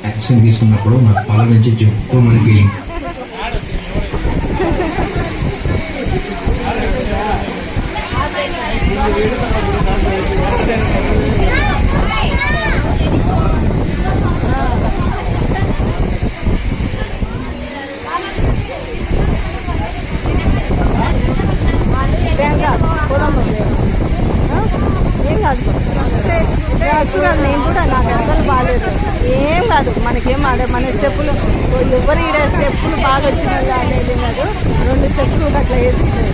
Action తీసుకున్నప్పుడు నాకు పాల నుంచి జుక్కుమని ఫీలింగ్. నేను కూడా నాకు అసలు బాగాలేదు, ఏం కాదు, మనకేం మన స్టెప్పులు ఎవరు ఈడ స్టెప్పులు బాగా వచ్చినాయి అనేది కాదు, 2 స్టెప్పులు అట్లా వేసుకున్నాయి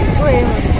ఎక్కువ ఏమవుతుంది.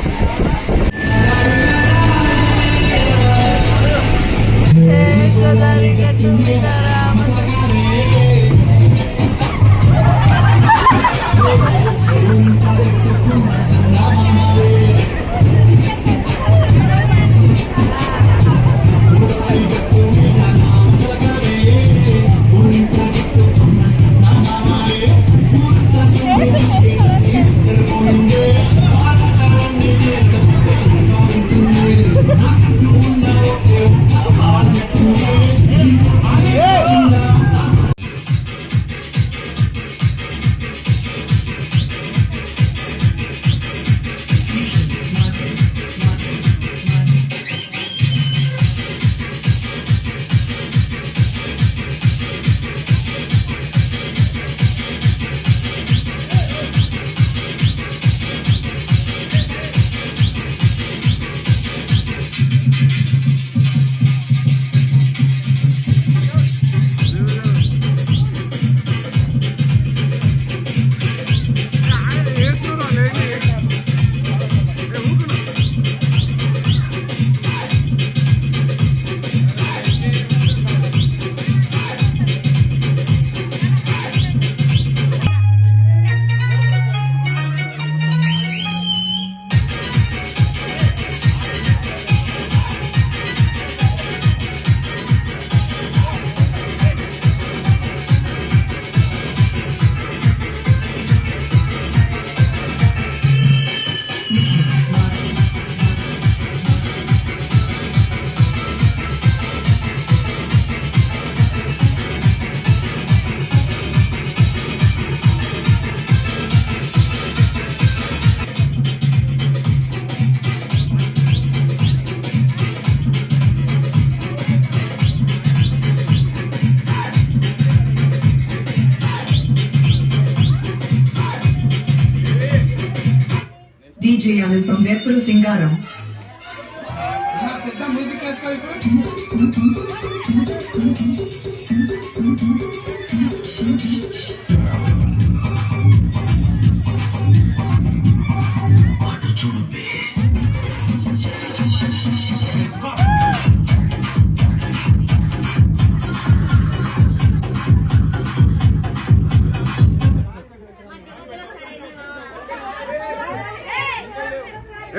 DJ Anil from Veppura Singaram.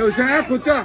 Usha కూర్చో.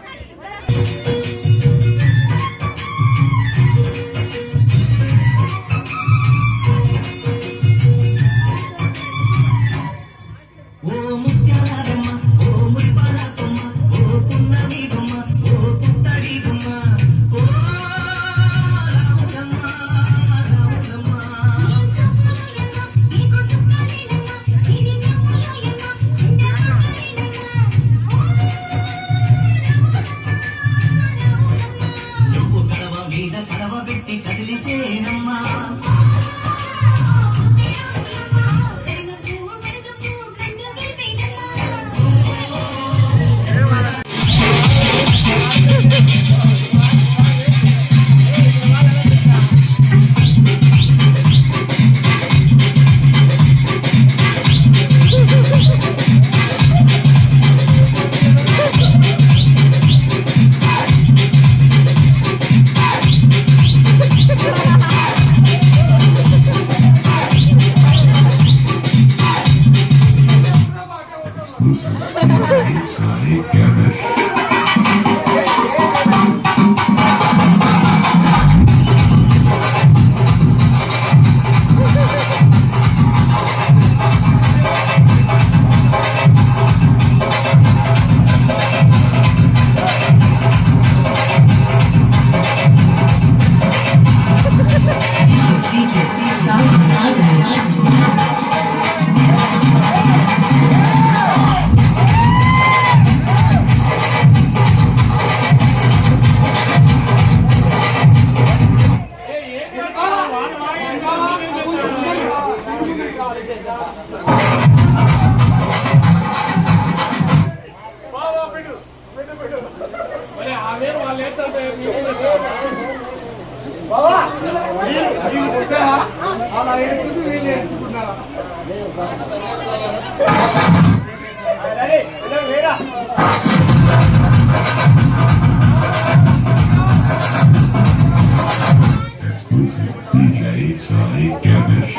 DJ Sally Gavish.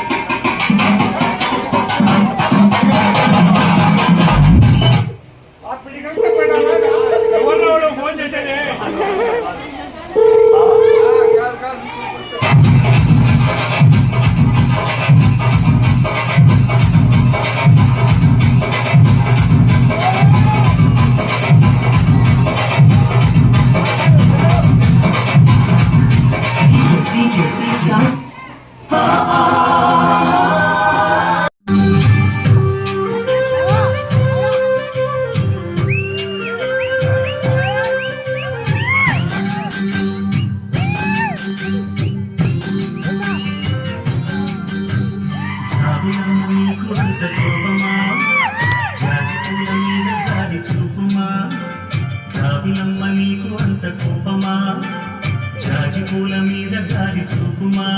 పూల మీద జారి చూపుమా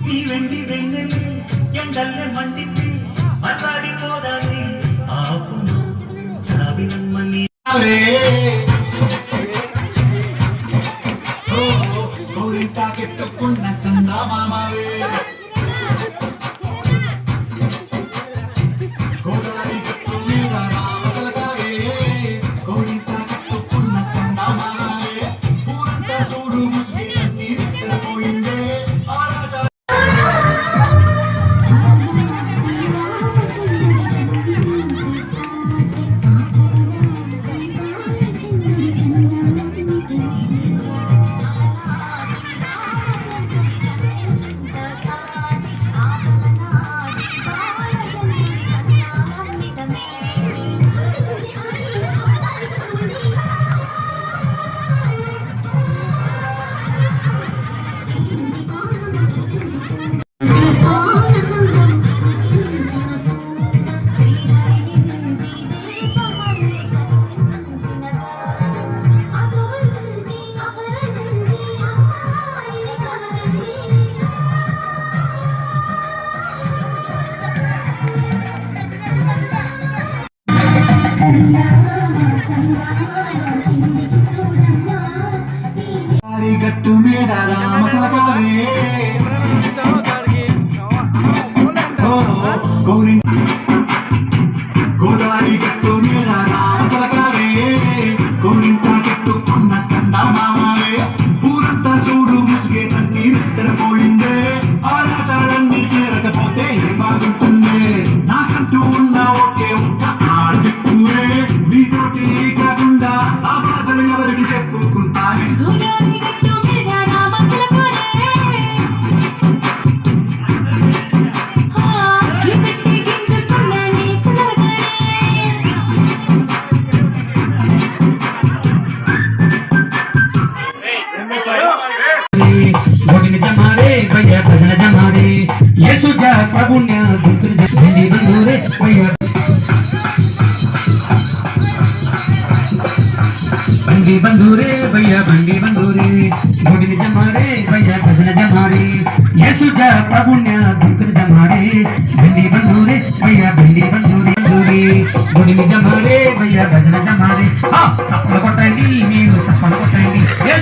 నీ వెండి వెన్నెలే ఎండల్లే మండితే అట్లాడిపోదాని ఆపుమా సావినమ్మని గోరింటా కెట్టుకున్న సందా మామావే గోదారి గట్టు మీద రామసలగావే గోరింటా కెట్టుకున్న సందా మామావే పూరంతా చూడు ముసుగి అన్ని నిద్రపోయిందే ఆరాట గట్టు మీద రామసలకావే గోదావరి గట్టు మీద రామసలకావే కోరింట కట్టుకున్న సందమావే ఊరంతా చూడు ముసుగే తన్ని నిద్రపోయిందే ఆరాటాలన్నీ తీరకపోతే ఏం బాగుంటుంది నాకంటూ ఉన్న ఒకే ఒక్క ఆడదిక్కురే మీతోటి కాకుండా ఆ బాధలు ఎవరికి చెప్పుకుంటానే गोविंद जमारे भैया भजन जमारे ये सुजा प्रभुन्या दूसरे भिंडी बंधुरे भैया बंदी बंधुरे भैया बंदी बंधुरे गोविंद जमारे भैया भजन जमारे ये सुजा प्रभुन्या दूसरे जमारे भिंडी बंधुरे भैया भिंडी बंधुरे बंधुरे गोविंद जमारे भैया भजन जमारे हाँ सपन कोटंडी नीनु सपन कोटंडी ये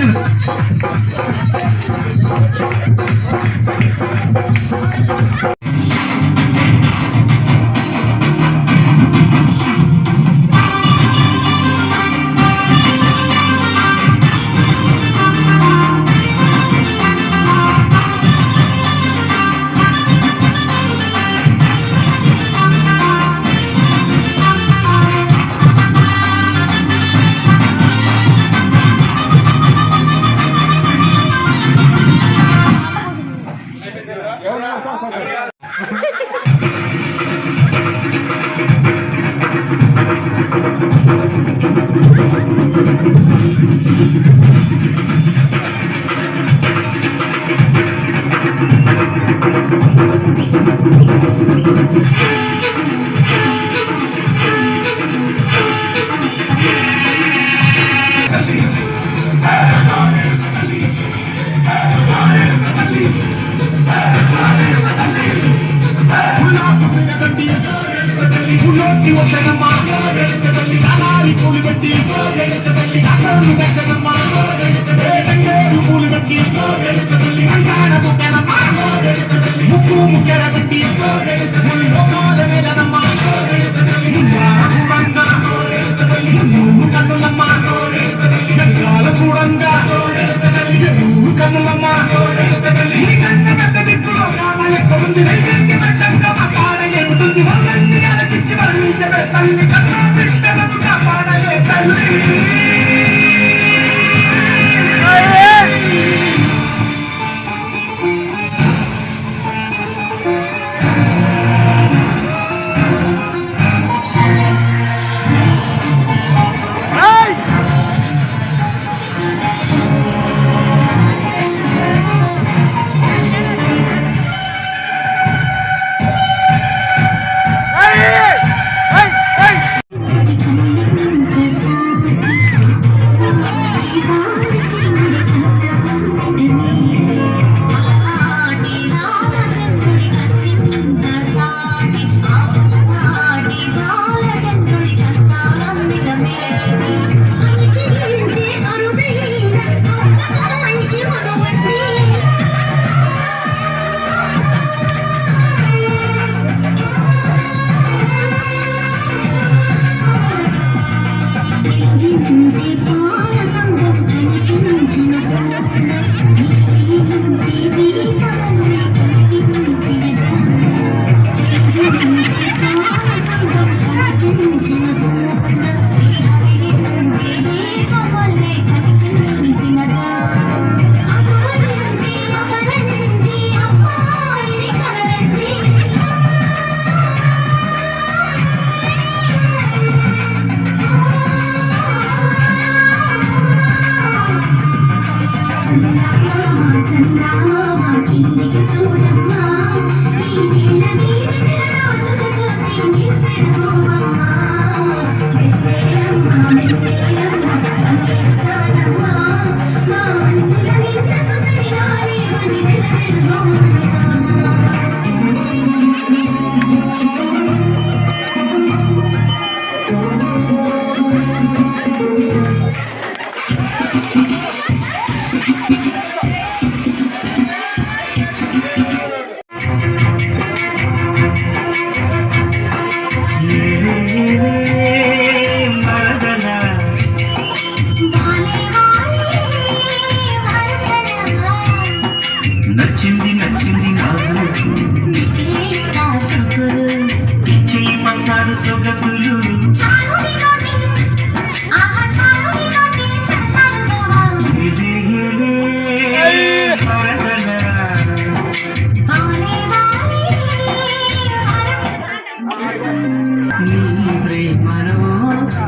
ప్రేమలో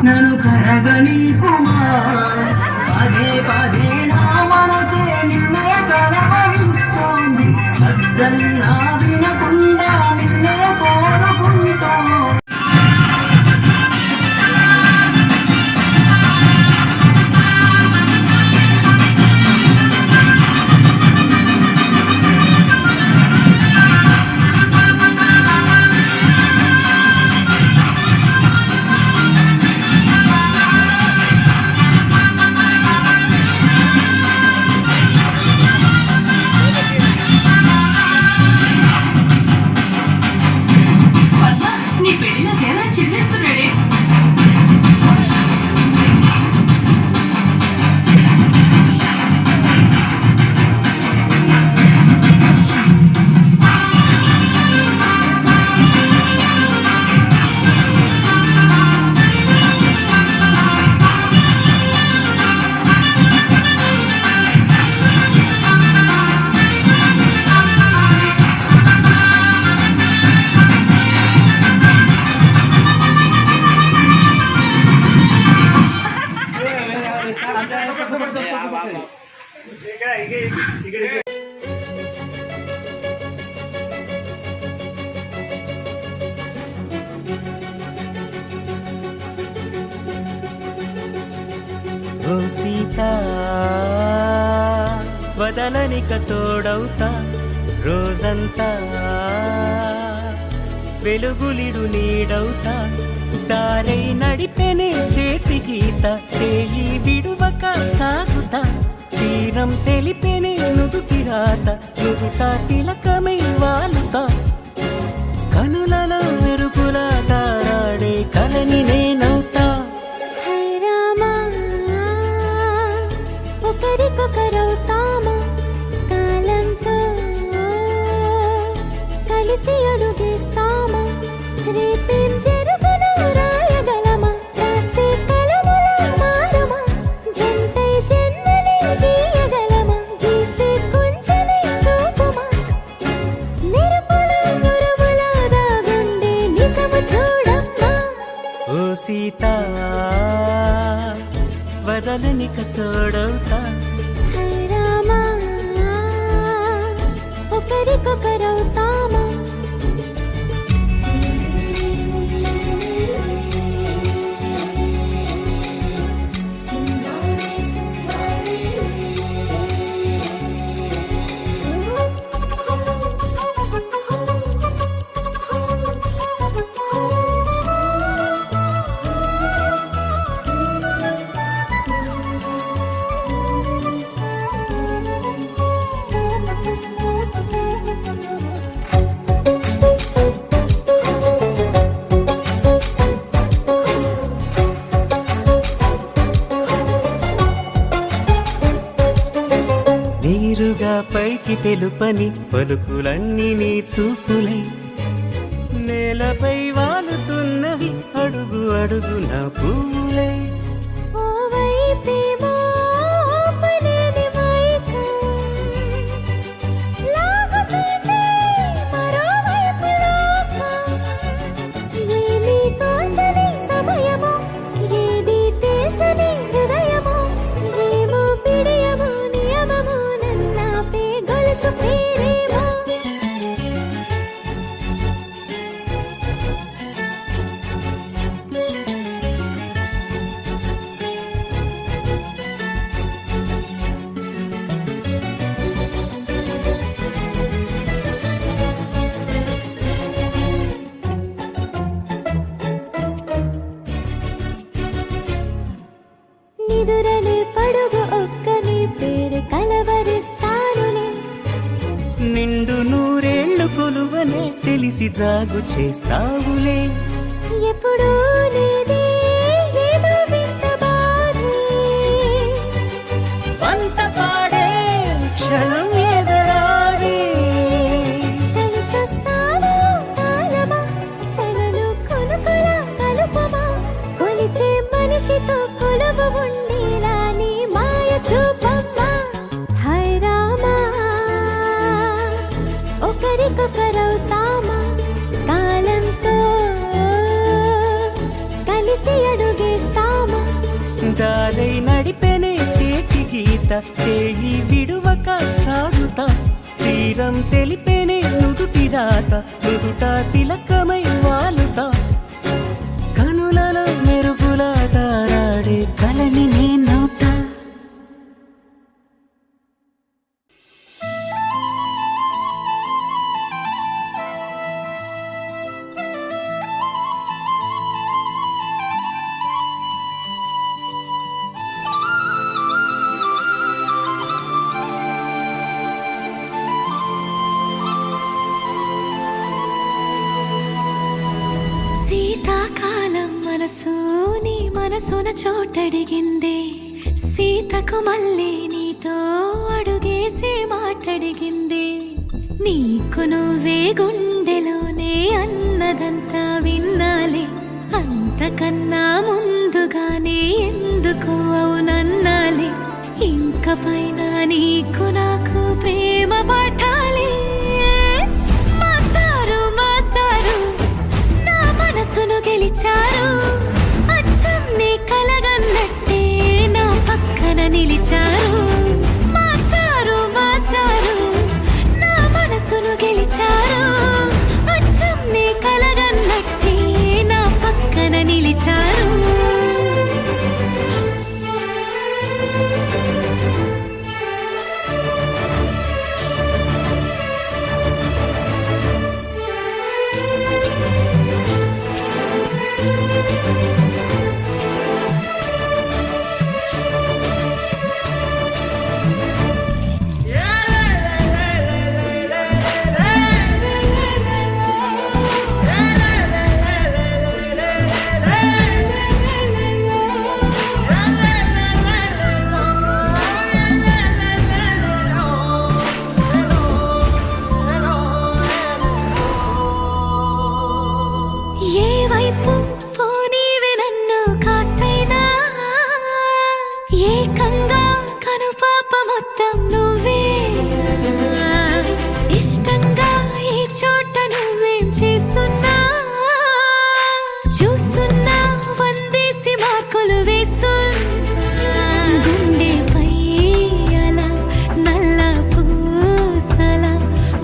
నన్ను కరగని కుమార్ పదే పదే నా మనసే నిన్నే కలవరిస్తోంది వద్దన్నా వినకుండా నిన్నే కోరుకుంటోంది. నీ పెళ్లిలో తేడా చిన్నేస్తున్నాడే. ఓ సీత వదలనిక తోడవుతా రోజంతా వెలుగులిడు నీడవుతా దారై నడిపెనే చేతి గీత చేయి విడువక సాగుతా తీరం తెలిపెనే నుదుటి రాత నుదుట తిలకమై వాలుతా కనులలో మెరుపులా తారాడే కలని నేనవుతా. ఒకరికొకరవుతామా కాలంతో కలిసి అడుగేస్తామా రేపేం జరుగును రాయగలమా రాసే కలముల మారమా జంటై జన్మని గీయగలమా గీసే కొంచెని చూపుమా మెరుపుల మురుముల దాగుండే నిజము చూడమ్మా. ఓ సీత వదలనిక తోడవుతా రామా ఒకరికొకరవుతామా నీరుగా పైకి తెలుపని పలుకులన్నీ నీ చూపులై నేలపై వాలుతున్నవి అడుగు అడుగు నా పూలై. ఓవైపేమో ఆపలేని మైకం లాగుతుంది మరోవైపు లోకం ఏమీ తోచని సమయమో ఏది తేల్చని హృదయమో ఏమో పిడియమో నియమమో నన్నాపే గొలుసు పేరేమో. నిదురలే పడుగు ఒక్కని పేరు కలవరిస్తానులే నిండు నూరేళ్లు కొలువనే తెలిసి జాగు చేస్తావులే. ఎప్పుడూ లేదే ఏదో వింత బాధే వంత పాడే క్షణం ఎదరాడే కలిసొస్తావా కాలమా తనలు కొనుకొల కలుపమా కొలిచే మనిషితో కొలువు ఉండేలా నీ మాయ చూపమ్మా. హై రామా ఒకరికొకరవుతామా కాలంతో కలిసి అడుగేస్తామా దారై నడిపెనే చేతి గీత చేయి విడువక సాగుతా తీరం తెలిపెనే నుదుటి రాత నుదుట తిలకమై వాలుతా కనులలో మెరుపుల తారాడే కలని నేనవుతా శీతాకాలం మనసు నీ మనసున చోటడిగిందే సీతకు మళ్ళీ నీతో అడుగేసి మాటడిగిందే నీకు నువ్వే గుండెలోనే అన్నదంతా విన్నాలే అంతకన్నా ముందుగానే ఎందుకు అవునన్నాలే ఇంక పైన నీకు నాకు ప్రేమ పాఠాలే మాస్టారు మాస్టారు నా మనసును గెలిచారు అచ్చం నీ కలగన్నట్టే నా పక్కన నిలిచారు మాస్టారు మాస్టారు నా మనసును గెలిచారు అచ్చం నీ కలగన్నట్టే నా పక్కన నిలిచారు ఏ వైపు పోనీవి నన్ను కాస్తైనా ఏకంగా కనుపాప మొత్తం నువ్వే ఇష్టంగా ఈ చోట నువ్వేం చేస్తున్నా చూస్తున్నా వందేసి మార్కులు వేస్తున్నా గుండెపై అలా నల్ల పూసల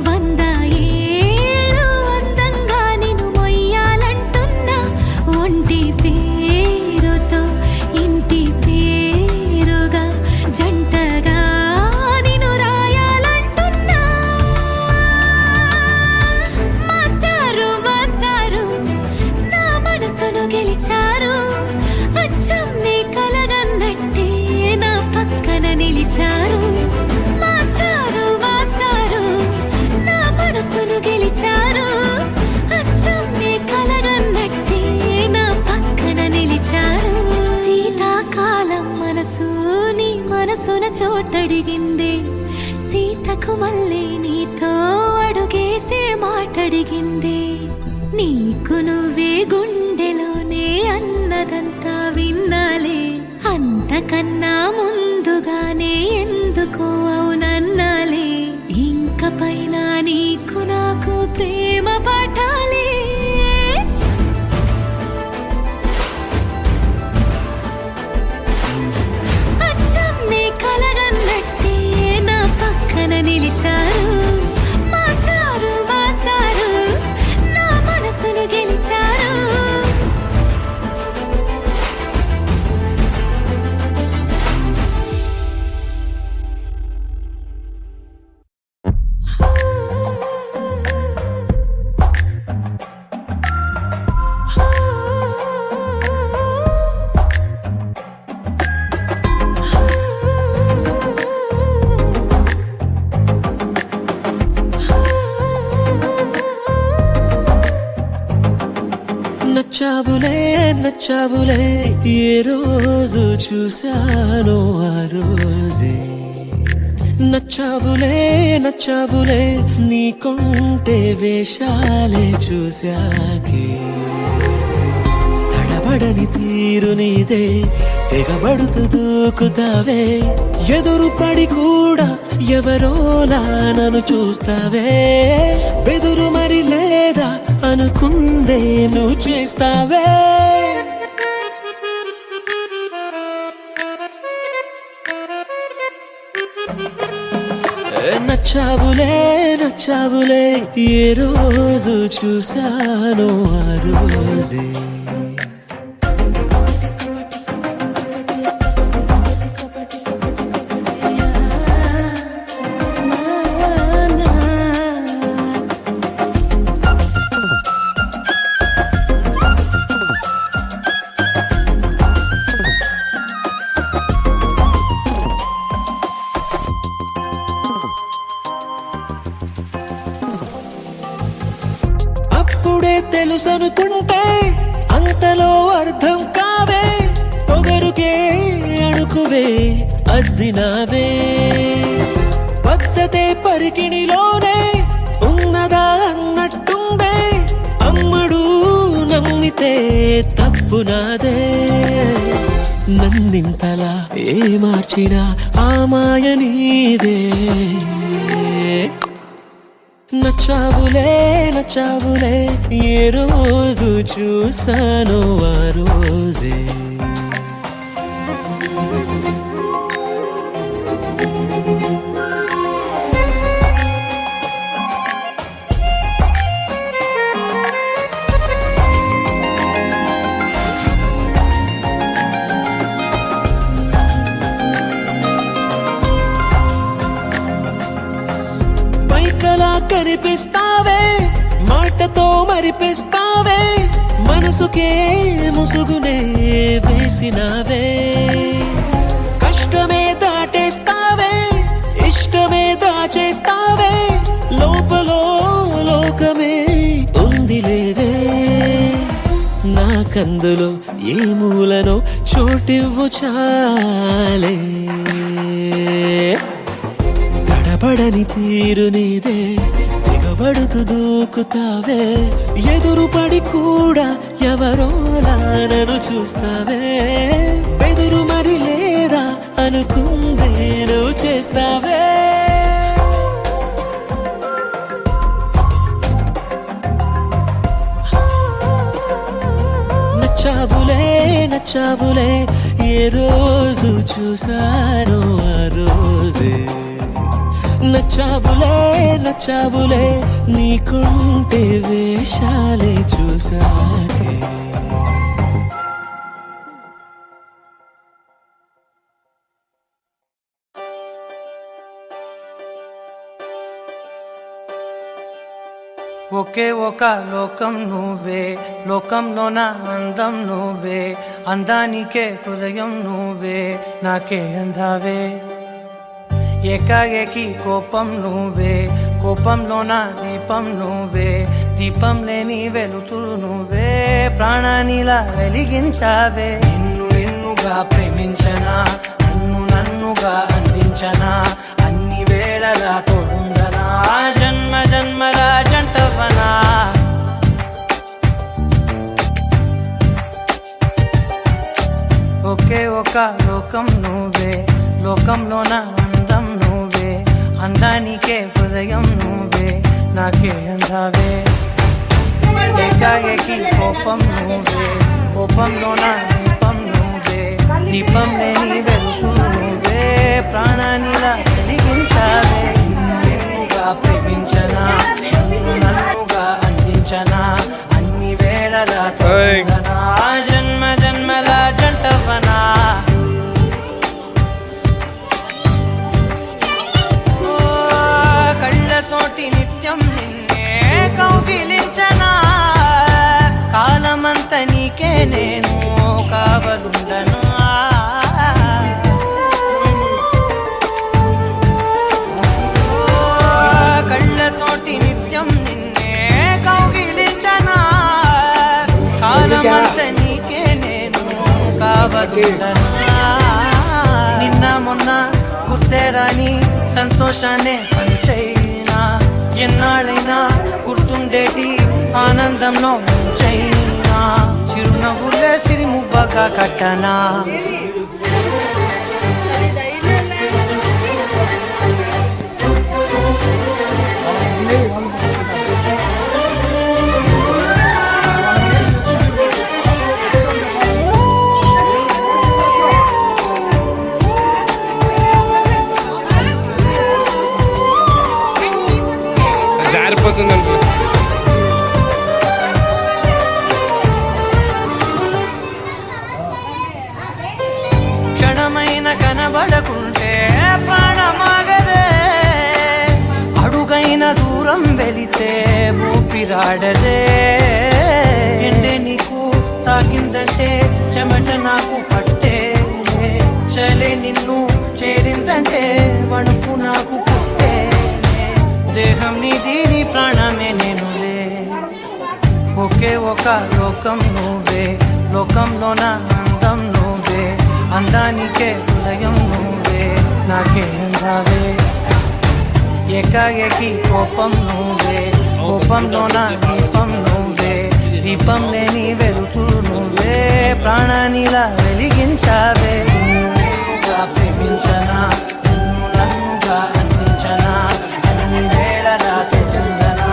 100 ఏళ్ళు అందంగా నిన్ను మొయ్యాలంటున్నా ఒంటి పేరుతో ఇంటి పేరుగా జంటగా నిన్ను రాయాలంటున్నా మాస్టారు మాస్టారు నా మనసును గెలిచారు అచ్చం నీ కలగన్నట్టే నా పక్కన నిలిచారు మాస్టారు మాస్టారు నా మనసును గెలిచారు అచ్చం నీ కలగన్నట్టే నా పక్కన నిలిచారు శీతాకాలం మనసు నీ మనసున చోటడిగిందే సీతకు మళ్ళీ నీతో అడుగేసే మాటడిగిందే నీకు నువ్వే గుండెలోనే అన్నదంతా విన్నాలే అంతకన్నా ముందుగానే ఎందుకు అవునన్నాలే ఇంక పైన నీకు నాకు ప్రేమ పాఠాలే అచ్చం నీ కలగన్నట్టే నా పక్కన నిలిచారు మాస్టారు మాస్టారు నా మనసును గెలిచారు నచ్చావులే నచ్చావులే ఏ రోజు చూశానో ఆ రోజే నచ్చావులే నచ్చావులే నీ కొంటే వేషాలే చూశాకే తడబడని తీరు నీదే తెగబడుతూ దూకుతావే ఎదురు పడి కూడా ఎవరోలా నన్ను చూస్తావే బెదురు మరి లేదా అనుకుందే నువ్వు చేస్తావే నచ్చావులే నచ్చావులే ఏ రోజు చూశాను ఆ రోజే అప్పుడే తెలుసనుకుంటే అంతలో అర్థం కావే పొగరుకే అణుకువే అద్దినావే పద్ధతే పరికిణిలోనే ఉన్నదా అన్నట్టుందే అమ్మడు నమ్మితే తప్పునాదే నన్నింతలా ఏ మార్చినా ఆ మాయ నీదే నచ్చావులే నచ్చావులే ఏ రోజు చూశాను ఆ రోజే పైకలా కనిపిస్తావే మాటతో మరిపిస్తావే మనసుకే ముసుగునే వేసినావే కష్టమే దాటేస్తావే ఇష్టమే దాచేస్తావే లోపలో లోకమే ఉంది లేదే నాకందులో ఏ మూలనో చోటివ్వు చాలే తడబడని తీరు నీదే దిగబడుతూ దూకుతావే ఎదురు పడి కూడా ఎవరోలా నన్ను చూస్తావే బెదురు మరి లేదా అనుకుందే నువ్వు చేస్తావే నచ్చావులే నచ్చావులే ఏ రోజు చూశాను ఆ రోజే నచ్చావులే నచ్చావులే నీకుంటే వేషాలే చూసాకే ఒకే ఒక లోకం నువ్వే లోకంలోన అందం నువ్వే అందానికే హృదయం నువ్వే నాకే అందావే ఏకాఏకి కోపం నువ్వే కోపంలోన దీపం నువ్వే దీపం లేని వెలుతురు నువ్వే ప్రాణానిలా వెలిగించావే నిన్ను నిన్నుగా ప్రేమించనా నన్నుగా అందించనా అన్ని వేళలా తోడుందనా జన్మ జన్మల జంటవనా ఒకే ఒక లోకం నువ్వే లోకంలోన అందం నువ్వే అందానికే హృదయం నువ్వే నాకే అందావే ఏకాఏకి కోపం నువ్వే కోపంలోన దీపం నువ్వే దీపం లేని వెలుతురు నువ్వే ప్రాణానిలా వెలిగించావే నిన్నుగా ప్రేమించనా నన్నుగా అందించనా అన్ని వేళలా తోడుందనా జన్మ జన్మల జంటవనా కళ్ళతోటి నిత్యం నిన్నే కౌగిలించనా కాలమంత నీకే నేను కావలుండను కళ్ళతోటి నిత్యం నిన్నే కౌగిలించనా కాలమంత నీకే నేను కావలుండను నిన్న మొన్న గుర్తేరాని సంతోషాన్ని పంచైనా ఎన్నాళ్ళైనా గుర్తుండేటి ఆనందంలో ముంచైనా చిరునవ్వులే సిరిముబ్బగా కట్టనా కనబడకుంటే ప్రాణమాగదే అడుగైన దూరం వెళితే ఊపిరాడదే ఎండే నీకు తాకిందంటే చెమట నాకు పట్టే చలే నిన్ను చేరిందంటే వణుకు నాకు పుట్టే దేహం నీది నీ ప్రాణమే నేనులే ఒకే ఒక లోకం నువ్వే లోకంలోన అందం నువ్వే అందానికే హృదయం నువ్వే నాకే అందావే ఏకాఏకి కోపం నువ్వే కోపంలోన దీపం నువ్వే దీపం లేని వెలుతురు నువ్వే ప్రాణానిలా వెలిగించావే నన్నుగా ప్రేమించనా నన్నుగా అందించనా అన్ని వేళ రాత్రి చందనా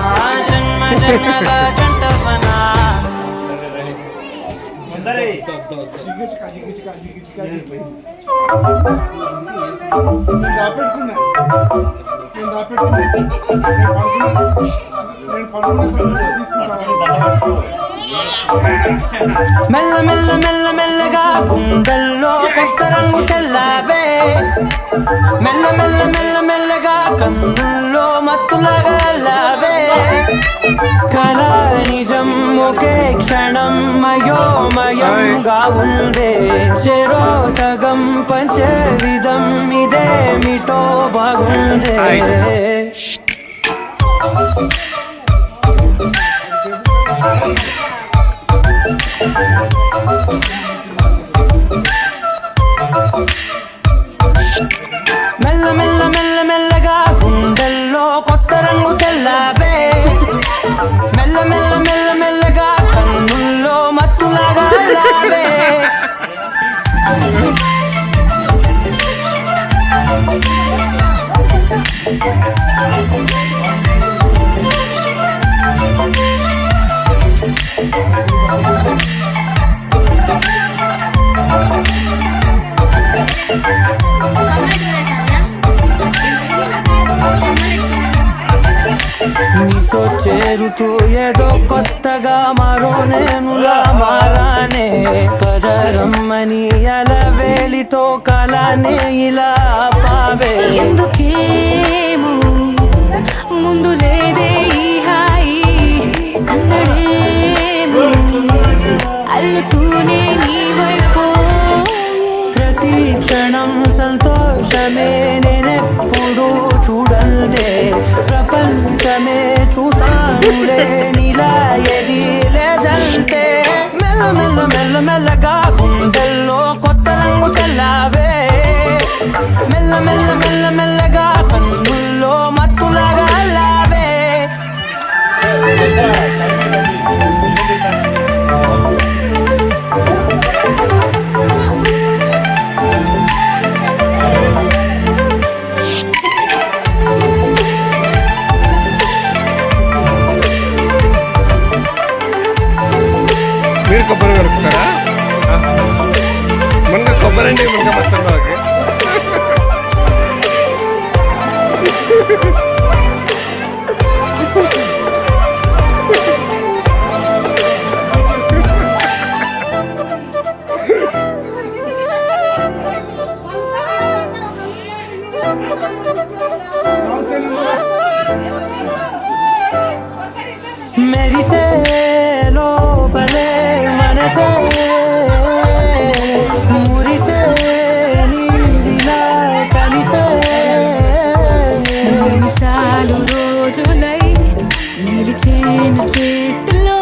జన్మ జన్మగా జంటవనా మెల్ల మెల్ల మెల్ల మెల్లగా గుండెల్లో కొత్త రంగు చల్లావే మెల్ల మెల్ల మెల్ల మెల్లగా కన్నుల్లో మత్తులాగా అల్లావే కళ నిజం ఒకే క్షణం మయోమయంగా ఉందే చెరో సగం పంచే విధం ఇదేమిటో బాగుందే మెల్ల మెల్ల మెల్ల మెల్లగా గుండెల్లో కొత్త రంగు చల్లావే మెల్ల మెల్ల మెల్ల మెల్లగా కన్నుల్లో మత్తులాగా అల్లావే నీతో చేరుతూ ఏదో కొత్తగా మరో నేనులా మారానే పదరమ్మని అలవేలితో కలానే ఇలా పావే ఎందుకేమో ముందు లేదే ఈ హాయి సందడేమో అల్లుతూనే నీ వైపు ప్రతి క్షణం సంతోషమే నేనెప్పుడు చూడల్దే ప్రపంచమే చూసానులే నీలా ఏది లేదంటే మెల్ల మెల్ల మెల్ల మెల్లగా గుండెల్లో కొత్త రంగు చల్లావే మెల్ల మెల్ల మెల్ల మెల్లగా కన్నుల్లో మత్తులాగా అల్లావే మీరు కొబ్బరి కలుపుతారా మనగా కొబ్బరి అంటే మనగా మసాలా మెరిసే లోపలే మనసే మురిసే నీవిలా కలిసే నిమిషాలు రోజులై నిలిచేను చేతిలో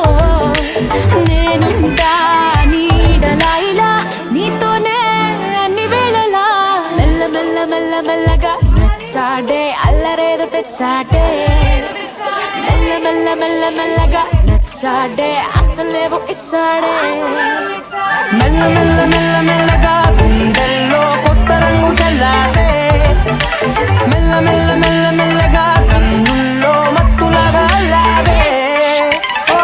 నేనుంటా నీడలా ఇలా నీతోనే అన్ని వేళలా మెల్ల మెల్ల మెల్ల మెల్లగా నచ్చాడే అల్లరేదో తెచ్చాడే మెల్ల మెల్ల మెల్ల మెల్లగా నచ్చాడే అసలేవో ఇచ్చాడే మెల్ల మెల్ల మెల్ల మెల్లగా గుండెల్లో కొత్త రంగు చల్లావే మెల్ల మెల్ల మెల్ల మెల్లగా కన్నుల్లో మత్తులాగా అల్లావే ఓ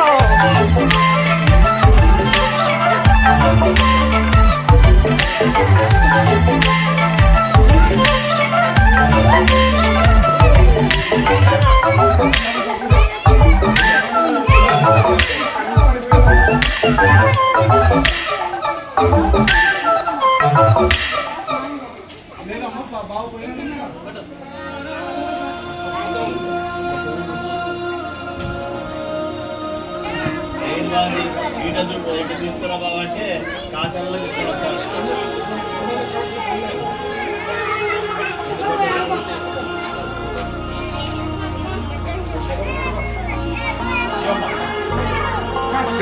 తీసుకురా బాబు అంటే కాకరలో తీసుకురా.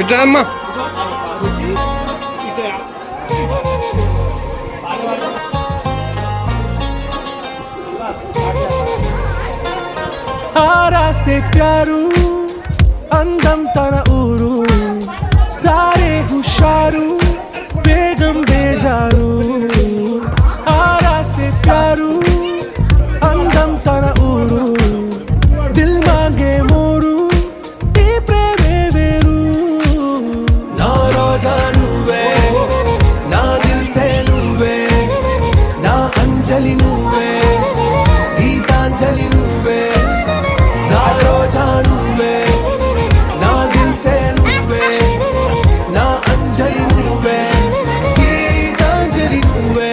ఇట్లా అమ్మా आरा से प्यारू అందం తన ఊరు సారే హుషారు బేగం బేజారు ఆరా से प्यारू అందం తన ఊరు దిల్ మాంగే మోరు ఈ ప్రేమే వేరు నా రోజా నువ్వే నా దిల్ సే నువ్వే నా అంజలి నువ్వే గీతాంజలి నువ్వే నా రోజా నువ్వే నా దిల్ సే నువ్వే నా అంజలి నువ్వే గీతాంజలి నువ్వే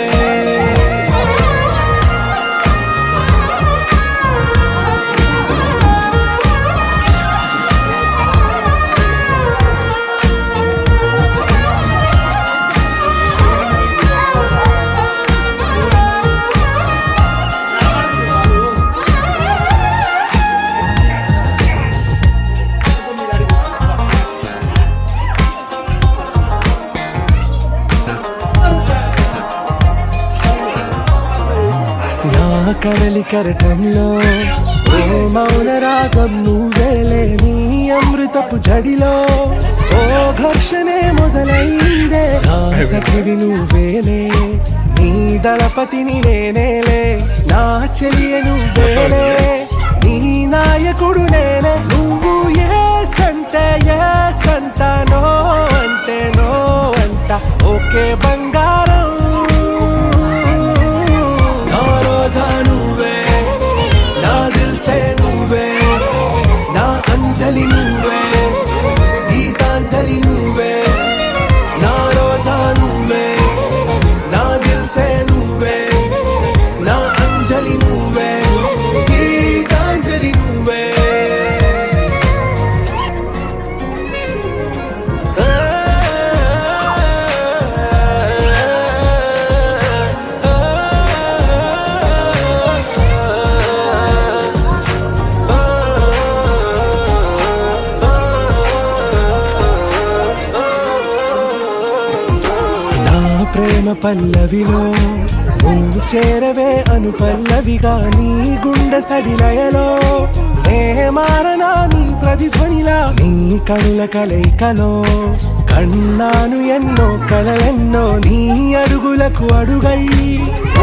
నా కడలి కరటంలో ఓ మౌన రాగం నువ్వేలే నీ అమృతపు జడిలో ఓ ఘర్షణే మొదలైందే నా సఖివి నువ్వేలే నీ దళపతిని నేనేలే నా చెలియ నువ్వేలే నీ నాయకుడు నేనే నువ్వు ఏ సంట నో అంటే నో అంట ఓకే బంగారం నా రోజా నువ్వే నా దిల్ సే నువ్వే నా అంజలి నువ్వే గీతాంజలి నువ్వే నా రోజా నువ్వే నా దిల్ సే నువ్వే నా అంజలి నువ్వే గీతాంజలి నువ్వే ప్రేమ పల్లవిలో నువ్వు చేరవే అను పల్లవిగా నీ గుండె సడిలయలో నే మారనా నీ ప్రతిధ్వనిలా నీ కనుల కలయికలో కన్నాను ఎన్నో కలలెన్నో నీ అడుగులకు అడుగై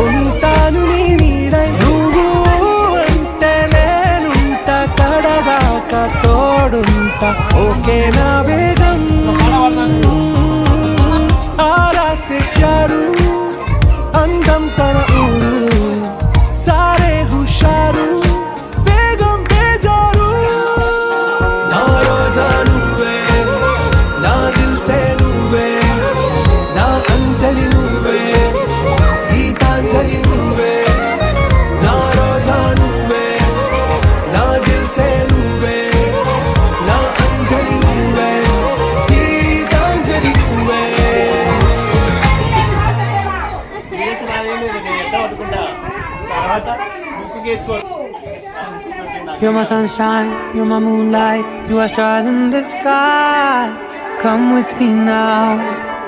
ఉంటాను నీ నీడై నువ్వు అంటే నేనుంట కడదాకా తోడుంటా ఓకే నా వేగం आरा से प्यारू అందం తన ఊరు సారే హుషారు బేగం బేజారు నా రోజా నువ్వే నా దిల్ సే నువ్వే నా అంజలి నువ్వే గీతాంజలి నువ్వే నా రోజా నువ్వే నా దిల్ సే నువ్వే నా అంజలి నువ్వే గీతాంజలి నువ్వే You're my sunshine, you're my moonlight, you are stars in the sky. Come with me now,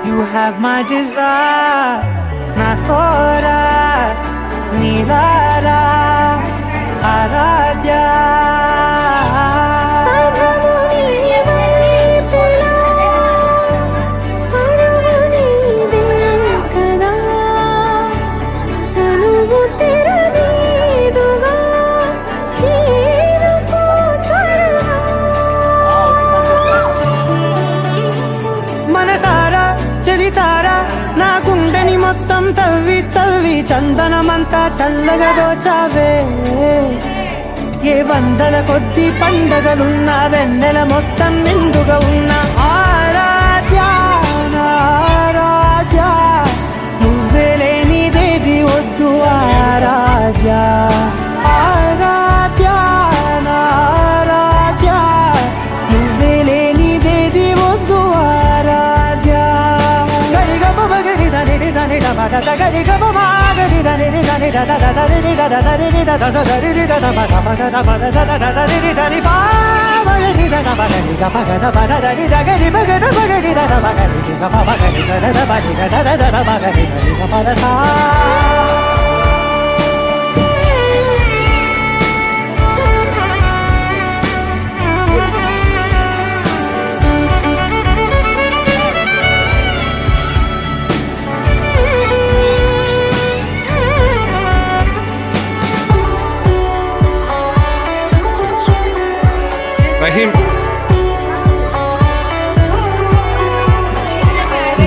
you have my desire. Na tora, nilara, aradya. మొత్తం తవ్వి తవ్వి చందనమంతా చల్లగా దోచావే ఏ వందల కొద్ది పండగలున్నా వెన్నెల మొత్తం నిండుగా ఉన్న ఆరాధ్య ఆరాధ్య నువ్వే లేనిదేది వద్దు ఆరాధ్య రహీం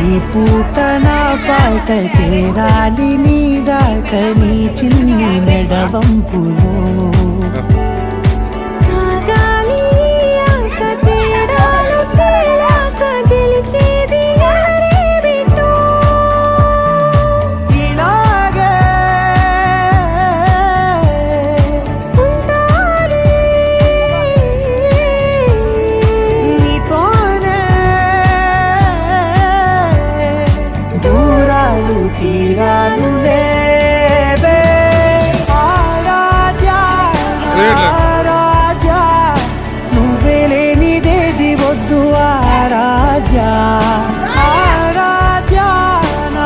ఈ పూట నా పాట చేరాలి నీ దాక నీ చిన్ని మెడవంపులో సాగాలి ఆక తేడాలు తేలాక గెలిచేది ఎవరే బిడ్డో ఇలాగే ఉంటాలి నీతోనే దూరాలు తీరాలు లేవే ఆరాధ్య ఆరాధ్య నువ్వే లేనిదేది వద్దు ఆరాధ్య ఆరాధ్య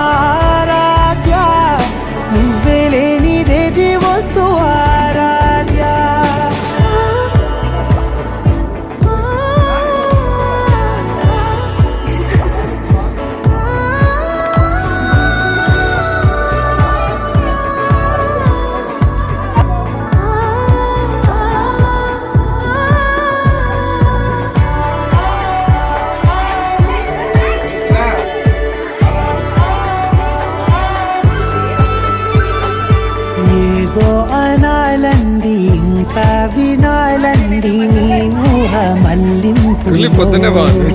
ఆరాధ్య నువ్వే లేనిదేది వద్దు ఆరాధ్య ఏదో అనాలండి ఇంకా వినాలండి నీ ఊహ మల్లింపు వెళ్ళి పొద్దున్నే బాగుంది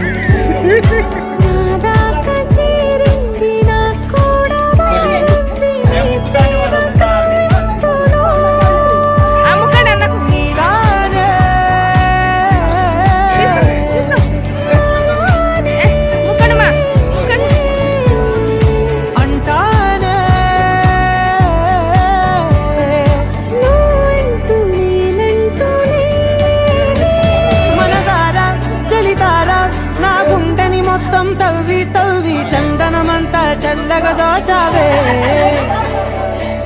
నాదాకా చేరింది నా కూడా వాడుంది నీ ప్రేమ కన్నులో నీలానే అంటానే నువ్వంటూ నేనంటూ లేనే మనసారా చలితారా నా గుండెని మొత్తం తవ్వి తవ్వి చందనమంతా చల్లగా దోచావే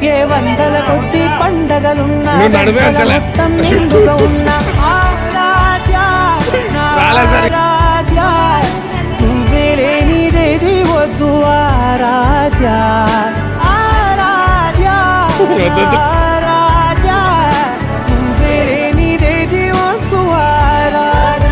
ఏ వందల కొద్ది పండగలున్నా నువ్వు నడుమే అసలే. మొత్తం నిండుగా ఉన్న ఆరాధ్య నా చాలా సరే. ఆరాధ్య నువ్వే లేనిదేది వద్దు ఆరాధ్య ఆరాధ్య వద్దొద్దు. ఆరాధ్య నువ్వే లేనిదేది వద్దు ఆరాధ్య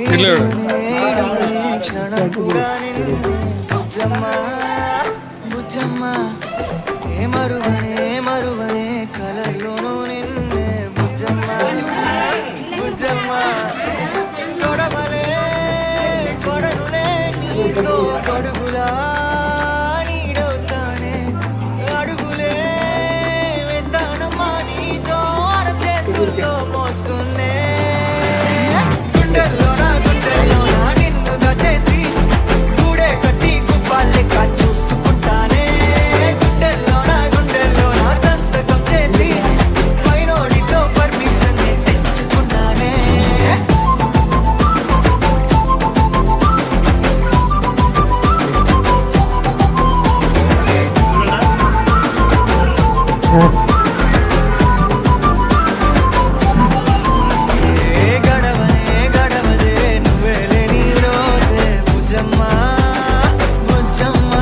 పిల్లడు మరువనే కలలోను నిన్నే బుజ్జమ్మ బుజ్జమ్మ తొడవలే కొడనులే నీతో కొడుగులా నీడవుతానే అడుగులే వేస్తానమ్మా నీతో అరచేతుల్లో మోస్తున్నే గుండెల్లోనా నిన్ను దచేసి గూడే కట్టి గుప్పాలెక్క చూసుకుంటానే గుండెల్లోనా సంతకం చేసి పైనోడితో పర్మిషన్ తెచ్చుకున్నానే గడవదే నువ్వే లేని రోజే బుజ్జమ్మ బుజ్జమ్మ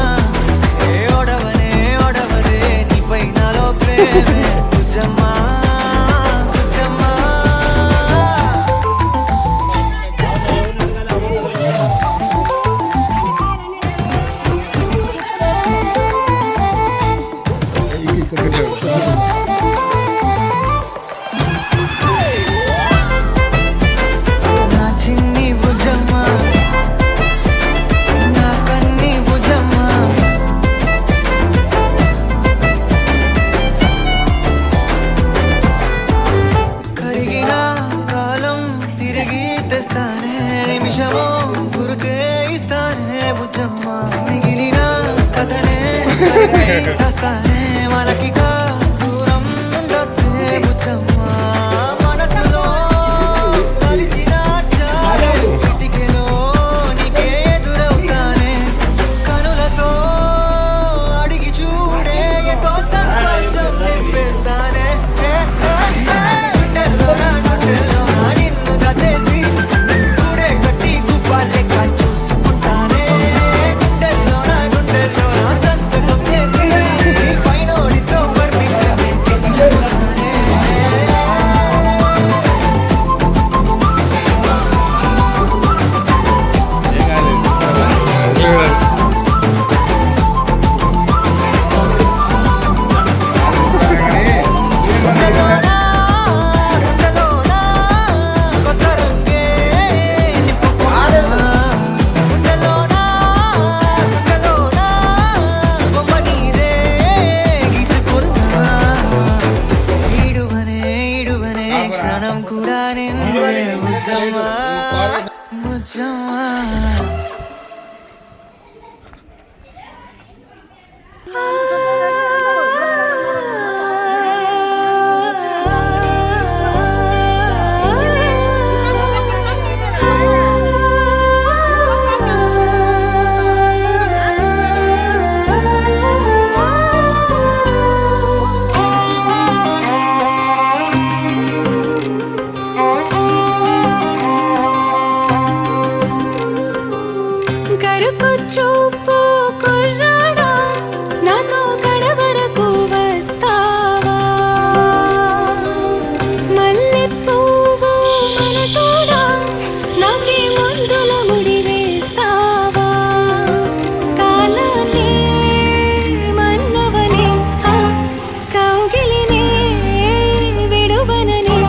ఒడవదే నీపై నాలో ప్రేమే బుజ్జమ్మ బుజ్జమ్మ చేస్తానే నిమిషమో గురుతే ఇస్తానే బుజ్జమ్మ మిగిలిన కథనే కలిపేస్తానే మనకి దూరం ఉండొద్దే బుజ్జమ్మ మనసులో కలిచిన చాలు చిటికెలో నీకే ఎదురవుతానే కనులతో అడిగి చూడే ఎంతో సంతోషం నింపేస్తానే గుండెల్లోనా నిన్ను దాచేసి గుడే కట్టి గుప్పాలెక్క చూసుకుంటానే గుండెల్లోనా సంతకం చేసి పైనోడితో పర్మిషన్ తెచ్చుకుంటానే గుండెల్లోనా కొత్త రంగే నింపుకున్నా గుండెల్లోనా బొమ్మ నీదే గీసుకున్నా ఈడువనే క్షణం కూడా నిన్నే ముచ్చమ్మా కరుకు చూపు కుర్రాడా నాతో కడవరకు వస్తావా మల్లె పువ్వు మనసోడా నాకే మందుల ముడి వేస్తావా కాలానే మన్నవనే కౌగిలినే విడువననే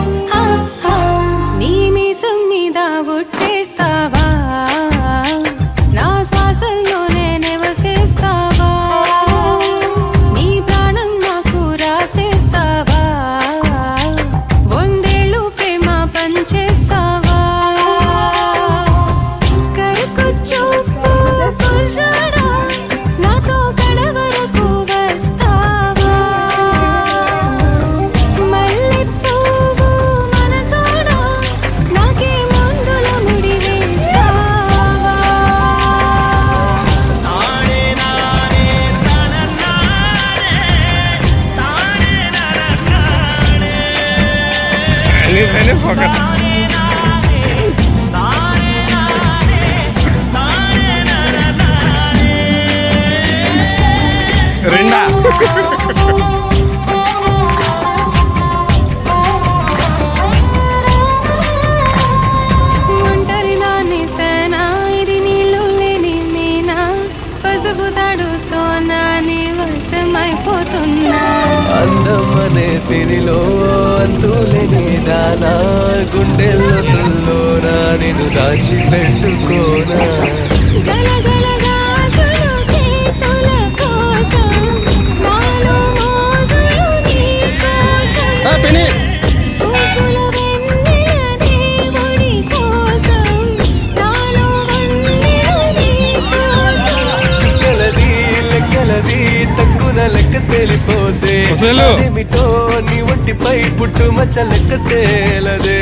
నీ మీసం మీద ఒట్టేస్తావా నా శ్వాసల్లోనే నివసిస్తావా నీ ప్రాణం నాకు రాసేస్తావా వందేళ్ళు ప్రేమ పంచేస్తావా కరుకు చూపు కుర్రాడా నాతో కడవరకు వస్తావా మల్లె పువ్వు మనసోడా నాకే మందుల ముడి వేస్తావా అన్నిపైన ఫోకస్ రెండా ఒంటరి దాన్ని సేనా ఇది నీళ్ళు లేని మీనా పసుపు తాడుతో నాని వశమైపోతున్నా అందమనే సిరిలో అంతులేని దానా గుండెల్లో తుల్లోనా నిన్ను దాచిపెట్టుకోనా గలగలగా చేతుల కోసం నాలో మోజులు నీ కోసం పిని పూసుల వెన్నెల దేవుడి కోసం నాలో వన్నెల నీ కోసం చిక్కలది లెక్కలది తక్కువ లెక్క తేలిపోతే అసలు అదేమిటో నీ ఒంటిపై పుట్టు మచ్చ లెక్క తేలదే